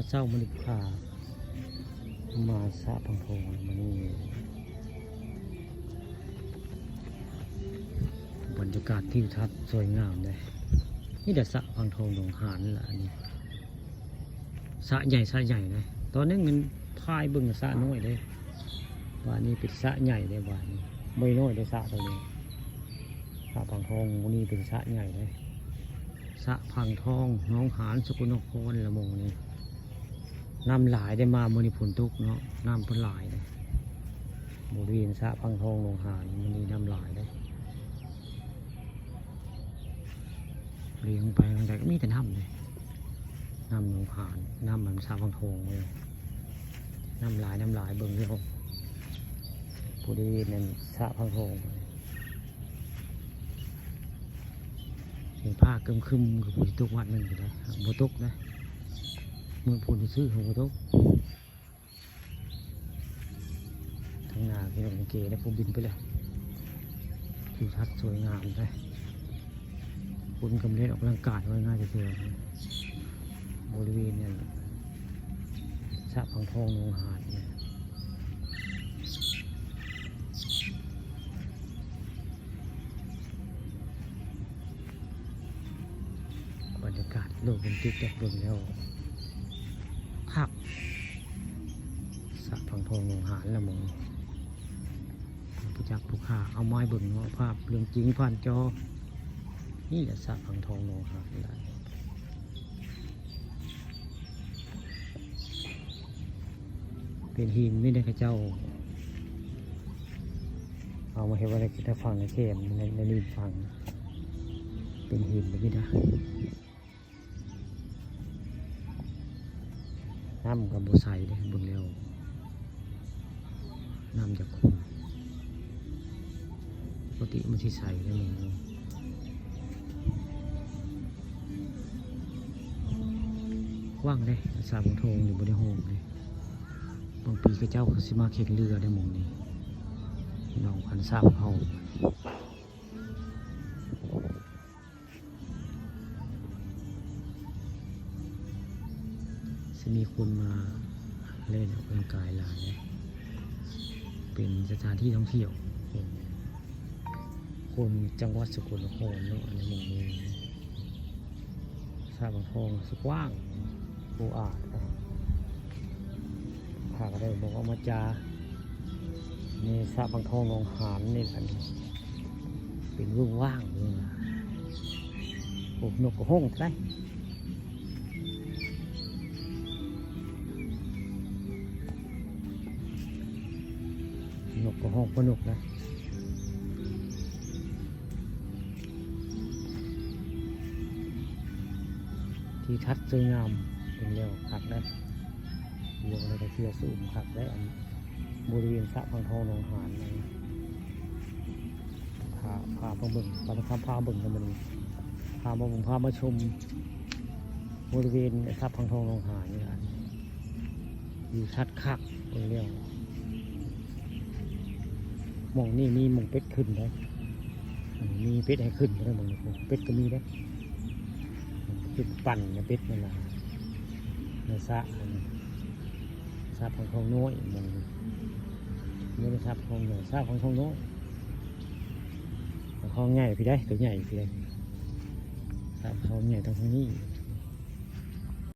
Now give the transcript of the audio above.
ถ้าเจ้ามันพามาสะพังโพมันนี่บรรยากาศทิวทัศน์สวยงามเลยนี่เดี๋ยวสะพังโพหนองหานละอันนี้สะใหญ่เลยตอนนี้มันพายบึงสะน้อยเลยวันนี้เป็นสะใหญ่เลยวันนี้ไม่น้อยเลยสะตัวนี้สะพังโพวันนี้เป็นสะใหญ่เลยสะพังทองน้องหานสกุลนครละมงนี่น้ำหลายได้มามือนิพนทุกเนาะน้ำพ้นหลายเลยบริเวณสะพังทองน้องหานมันนี่น้ำหลายเลยเลี้ยงไปทางใดก็มีแต่น้ำเลยน้ำน้องหานน้ำมันสะพังทองเลยน้ำหลายเบิ่งเรื่องบริเวณนั้นสะพังทองเห็นผ้าคึมกับผู้ทุกวัดนั่นอยู่เลยบุตุกนะมือพูนซื้อของบุตุกทางนาเป็นของเก๋แล้วผมบินไปเลยทิวทัศน์สวยงามเลยคุณกำเนิดออกกำลังกายไว้ง่ายจะเจอบริเวณเนี่ยสะพังทองหนองหานเนี่ยบรรยากาศโลกเป็นจิ๊กแดกเบิ่งแล้วคักสะพังทองหนองหานละมงผู้จักผู้ข่าเอาไม้เบิ่งเนาะภาพเรื่องจริงผ่านจอนี่แหละสะพังทองหนองหานได้เป็นหินนี่ได้ข้าเจ้าเอามาเห็นว่าในคิดฟังในเขมในรีบฟังเป็นหินแบบนี้นะน้ำกับบัวใสเลยเบิ่งเร็วน้ำจะขุ่นปกติมันที่ใสได้ไหมว่างเลยสาบงทงอยู่บนห้องเลยบางปีก็เจ้าเขาสิมาเข็นเรือได้หมองนี้น้องพันสามเขาจะมีคนมาเล่นออกกำลังกายหลายเลยเป็นสถานที่ท่องเที่ยวคนจังหวัดสกลนครเนาะในหมู่นี้สาบางทองสุกว้างปูอาดข้าก็ได้บอกว่ามาจาในสาบางทองหนองหานนี่กันเป็นรุ่งว่างเลยนะปลูกนกกระห้องได้นกกระห้องปนกนะที่ทัดสวยงามเป็นเร็วขัดได้เรื่องอะไรก็เที่ยวสูงขัดได้บริเวณสะพังทองหนองหานนะพาเบิ่งพาเบิ่งกันมันพามาชมบริเวณสะพังทองหนองหานนี่ครับอยู่ทัดคักเป็นเร็วมองนี่มีมองเป็ดขึ้นได้มีเป็ดให้ขึ้นได้มองเป็ดก็มีได้เป็ดปั่นนะเป็ดนั่นแหละในสะพังทองน้อยมองนี่เป็นสะพังทองน้อยสะพังทองน้อยพังทองใหญ่พี่ได้ตัวใหญ่พี่ได้สะพังทองใหญ่ตรงนี้